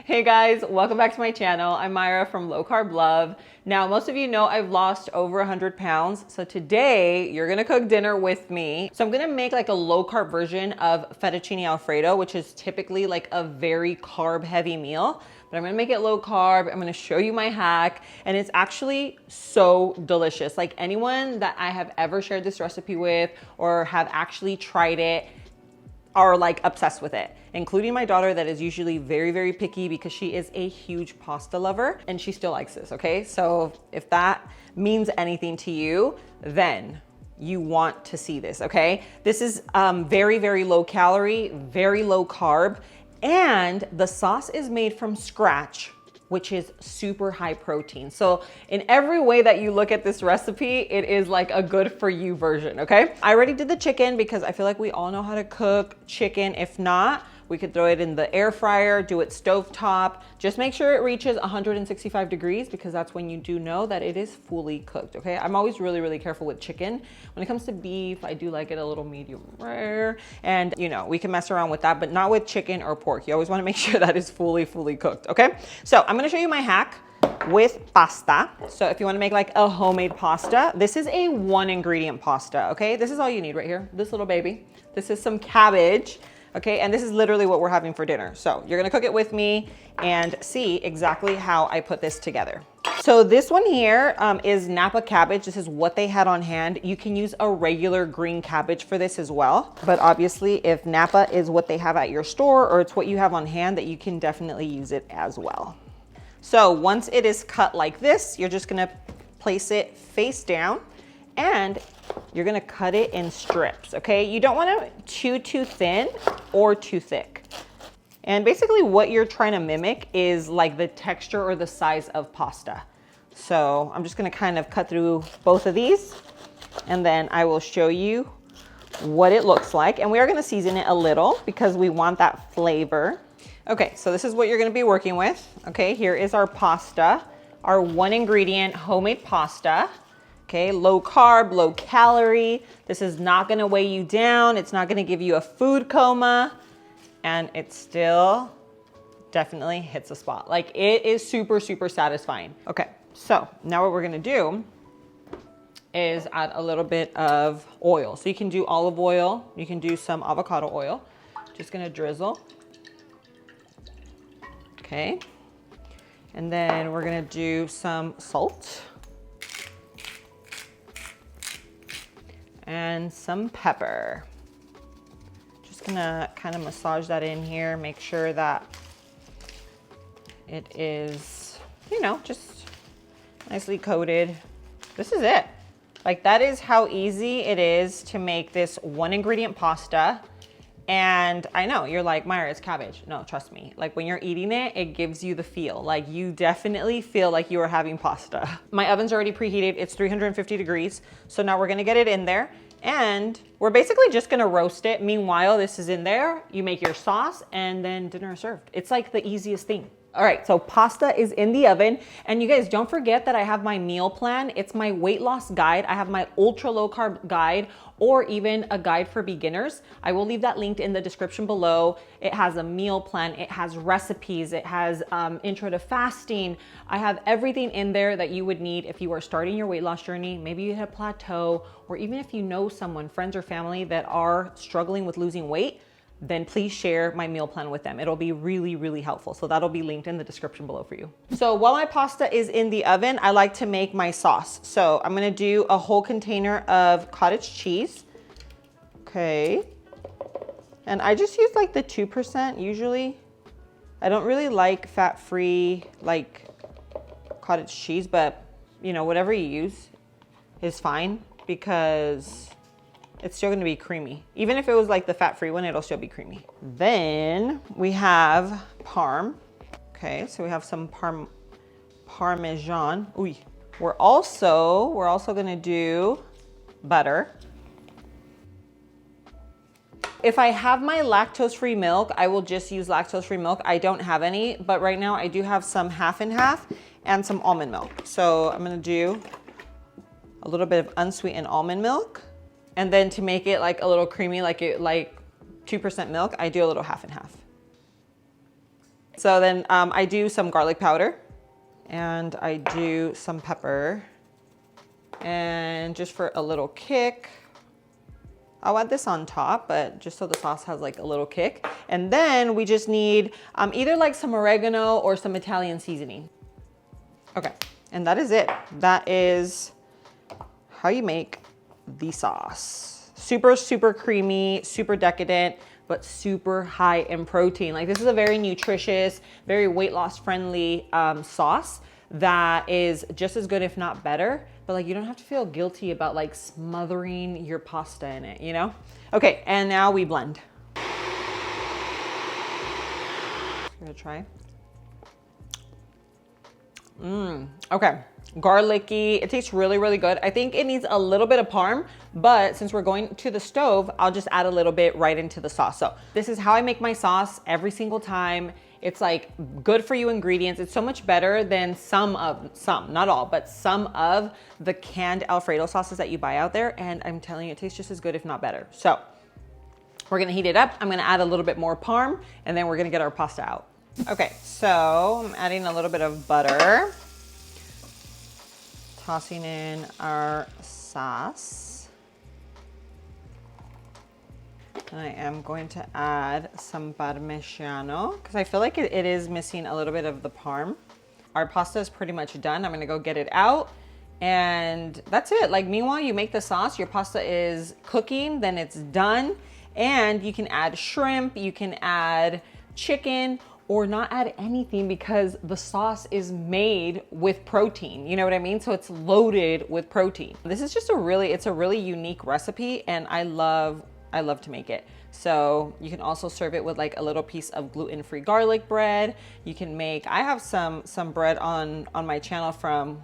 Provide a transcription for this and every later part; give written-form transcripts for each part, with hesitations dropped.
Hey guys, welcome back to my channel. I'm Myra from Low Carb Love. Now, most of you know I've lost over 100 pounds. So today you're gonna cook dinner with me. So I'm gonna make like a low carb version of fettuccine Alfredo, which is typically like a very carb heavy meal. But I'm gonna make it low carb. I'm gonna show you my hack, and it's actually so delicious. Like anyone that I have ever shared this recipe with or have actually tried it are like obsessed with it, including my daughter that is usually very, very picky because she is a huge pasta lover and she still likes this, okay? So if that means anything to you, then you want to see this, okay? This is very, very low calorie, very low carb, and the sauce is made from scratch, which is super high protein. So in every way that you look at this recipe, it is like a good for you version, okay? I already did the chicken because I feel like we all know how to cook chicken. If not, we could throw it in the air fryer, do it stovetop. Just make sure it reaches 165 degrees because that's when you do know that it is fully cooked, okay? I'm always really, really careful with chicken. When it comes to beef, I do like it a little medium rare. And you know, we can mess around with that, but not with chicken or pork. You always wanna make sure that is fully cooked, okay? So I'm gonna show you my hack with pasta. So if you wanna make like a homemade pasta, this is a 1-ingredient pasta, okay? This is all you need right here, this little baby. This is some cabbage. Okay, and this is literally what we're having for dinner. So you're gonna cook it with me and see exactly how I put this together. So this one here is Napa cabbage. This is what they had on hand. You can use a regular green cabbage for this as well. But obviously if Napa is what they have at your store or it's what you have on hand, that you can definitely use it as well. So once it is cut like this, you're just gonna place it face down and you're gonna cut it in strips, okay? You don't want it too thin or too thick. And basically what you're trying to mimic is like the texture or the size of pasta. So I'm just gonna kind of cut through both of these and then I will show you what it looks like. And we are gonna season it a little because we want that flavor. Okay, so this is what you're gonna be working with. Okay, here is our pasta, our 1-ingredient homemade pasta. Okay, low carb, low calorie. This is not gonna weigh you down. It's not gonna give you a food coma. And it still definitely hits the spot. Like it is super satisfying. Okay, so now what we're gonna do is add a little bit of oil. So you can do olive oil, you can do some avocado oil. Just gonna drizzle. Okay, and then we're gonna do some salt. And some pepper. Just gonna kind of massage that in here, make sure that it is, you know, just nicely coated. This is it. Like that is how easy it is to make this 1-ingredient pasta. And I know you're like, Myra, it's cabbage. No, trust me. Like when you're eating it, it gives you the feel. Like you definitely feel like you are having pasta. My oven's already preheated. It's 350 degrees. So now we're gonna get it in there and we're basically just gonna roast it. Meanwhile, this is in there. You make your sauce and then dinner is served. It's like the easiest thing. All right, so pasta is in the oven. And you guys don't forget that I have my meal plan. It's my weight loss guide. I have my ultra low carb guide or even a guide for beginners. I will leave that linked in the description below. It has a meal plan, it has recipes, it has intro to fasting. I have everything in there that you would need if you are starting your weight loss journey. Maybe you hit a plateau, or even if you know someone, friends or family that are struggling with losing weight, then please share my meal plan with them. It'll be really helpful. So that'll be linked in the description below for you. So while my pasta is in the oven, I like to make my sauce. So I'm gonna do a whole container of cottage cheese. Okay. And I just use like the 2% usually. I don't really like fat-free like cottage cheese, but you know, whatever you use is fine because it's still gonna be creamy. Even if it was like the fat-free one, it'll still be creamy. Then we have parm. Okay, so we have some Parmesan. Ooh. We're also gonna do butter. If I have my lactose-free milk, I will just use lactose-free milk. I don't have any, but right now I do have some half and half and some almond milk. So I'm gonna do a little bit of unsweetened almond milk. And then to make it like a little creamy, like 2% milk, I do a little half and half. So then I do some garlic powder and I do some pepper, and just for a little kick, I'll add this on top, but just so the sauce has like a little kick. And then we just need either like some oregano or some Italian seasoning. Okay, and that is it. That is how you make the sauce. Super, super creamy, super decadent, but super high in protein. Like, this is a very nutritious, very weight loss friendly sauce that is just as good, if not better. But like, you don't have to feel guilty about like smothering your pasta in it, you know? Okay, and now we blend. I'm gonna try. Okay, garlicky. It tastes really, really good. I think it needs a little bit of parm, but since we're going to the stove, I'll just add a little bit right into the sauce. So this is how I make my sauce every single time. It's like good for you ingredients. It's so much better than some, not all, but some of the canned Alfredo sauces that you buy out there. And I'm telling you, it tastes just as good, if not better. So we're gonna heat it up. I'm gonna add a little bit more parm, and then we're gonna get our pasta out. Okay, so I'm adding a little bit of butter, tossing in our sauce. And I am going to add some Parmigiano because I feel like it is missing a little bit of the parm. Our pasta is pretty much done. I'm gonna go get it out, and that's it. Like, meanwhile, you make the sauce, your pasta is cooking, then it's done. And you can add shrimp, you can add chicken, or not add anything because the sauce is made with protein. You know what I mean? So it's loaded with protein. This is just it's a really unique recipe, and I love to make it. So you can also serve it with like a little piece of gluten-free garlic bread. You can make, I have some bread on my channel from,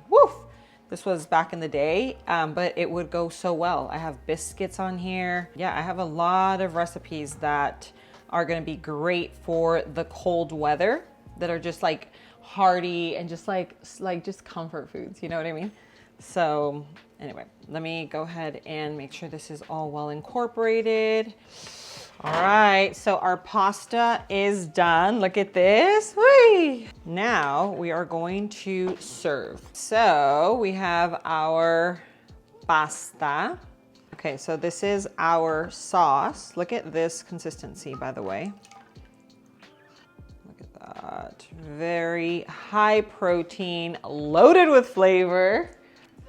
this was back in the day, but it would go so well. I have biscuits on here. Yeah, I have a lot of recipes that are gonna be great for the cold weather, that are just like hearty and just like just comfort foods, you know what I mean? So anyway, let me go ahead and make sure this is all well incorporated. All right, so our pasta is done. Look at this. Whee! Now we are going to serve. So we have our pasta. Okay, so this is our sauce. Look at this consistency, by the way. Look at that. Very high protein, loaded with flavor.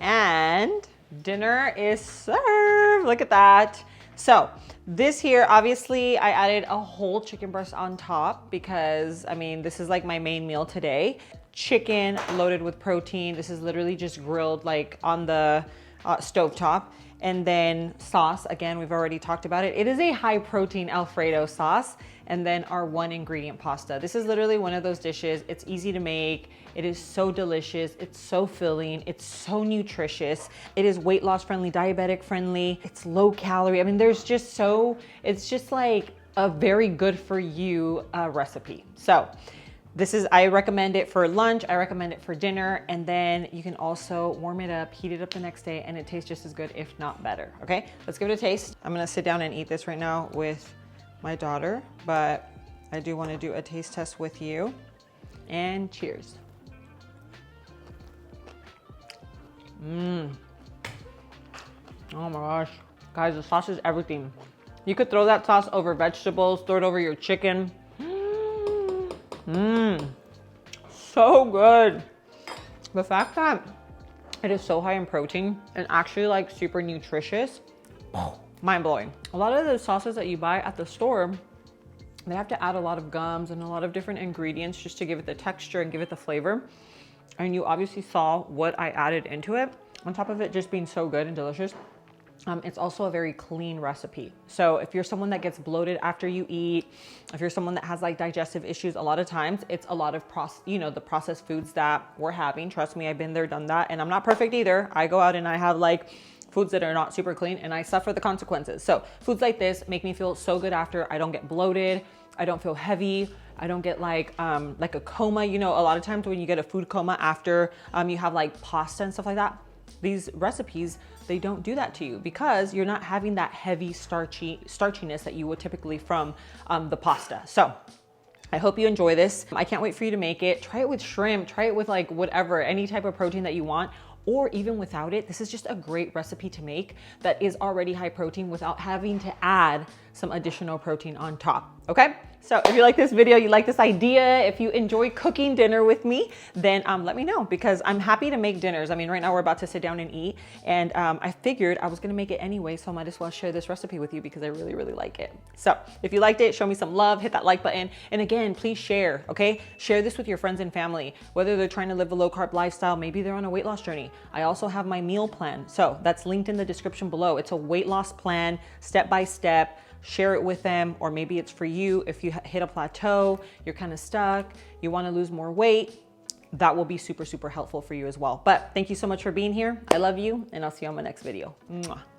And dinner is served. Look at that. So this here, obviously I added a whole chicken breast on top because, I mean, this is like my main meal today. Chicken loaded with protein. This is literally just grilled like on the stovetop. And then sauce, again, we've already talked about it. It is a high protein Alfredo sauce. And then our 1 ingredient pasta. This is literally one of those dishes. It's easy to make. It is so delicious. It's so filling. It's so nutritious. It is weight loss friendly, diabetic friendly. It's low calorie. I mean, it's just like a very good for you recipe. So I recommend it for lunch. I recommend it for dinner. And then you can also warm it up, heat it up the next day, and it tastes just as good, if not better. Okay, let's give it a taste. I'm gonna sit down and eat this right now with my daughter, but I do want to do a taste test with you. And cheers. Oh my gosh. Guys, the sauce is everything. You could throw that sauce over vegetables, throw it over your chicken. So good. The fact that it is so high in protein and actually like super nutritious, mind-blowing. A lot of the sauces that you buy at the store, they have to add a lot of gums and a lot of different ingredients just to give it the texture and give it the flavor. And you obviously saw what I added into it. On top of it just being so good and delicious, it's also a very clean recipe. So if you're someone that gets bloated after you eat, if you're someone that has like digestive issues, a lot of times it's a lot of the processed foods that we're having. Trust me, I've been there, done that, and I'm not perfect either. I go out and I have like foods that are not super clean and I suffer the consequences. So foods like this make me feel so good after. I don't get bloated. I don't feel heavy. I don't get like a coma. You know, a lot of times when you get a food coma after you have like pasta and stuff like that, these recipes, they don't do that to you because you're not having that heavy starchiness that you would typically from the pasta. So I hope you enjoy this. I can't wait for you to make it. Try it with shrimp, try it with like whatever, any type of protein that you want, or even without it. This is just a great recipe to make that is already high protein without having to add some additional protein on top, okay? So if you like this video, you like this idea, if you enjoy cooking dinner with me, then let me know, because I'm happy to make dinners. I mean, right now we're about to sit down and eat, and I figured I was gonna make it anyway, so I might as well share this recipe with you because I really, really like it. So if you liked it, show me some love, hit that like button. And again, please share, okay? Share this with your friends and family, whether they're trying to live a low carb lifestyle, maybe they're on a weight loss journey. I also have my meal plan. So that's linked in the description below. It's a weight loss plan, step by step. Share it with them, or maybe it's for you if you hit a plateau, you're kind of stuck, you want to lose more weight. That will be super, super helpful for you as well. But thank you so much for being here. I love you, and I'll see you on my next video. Mwah.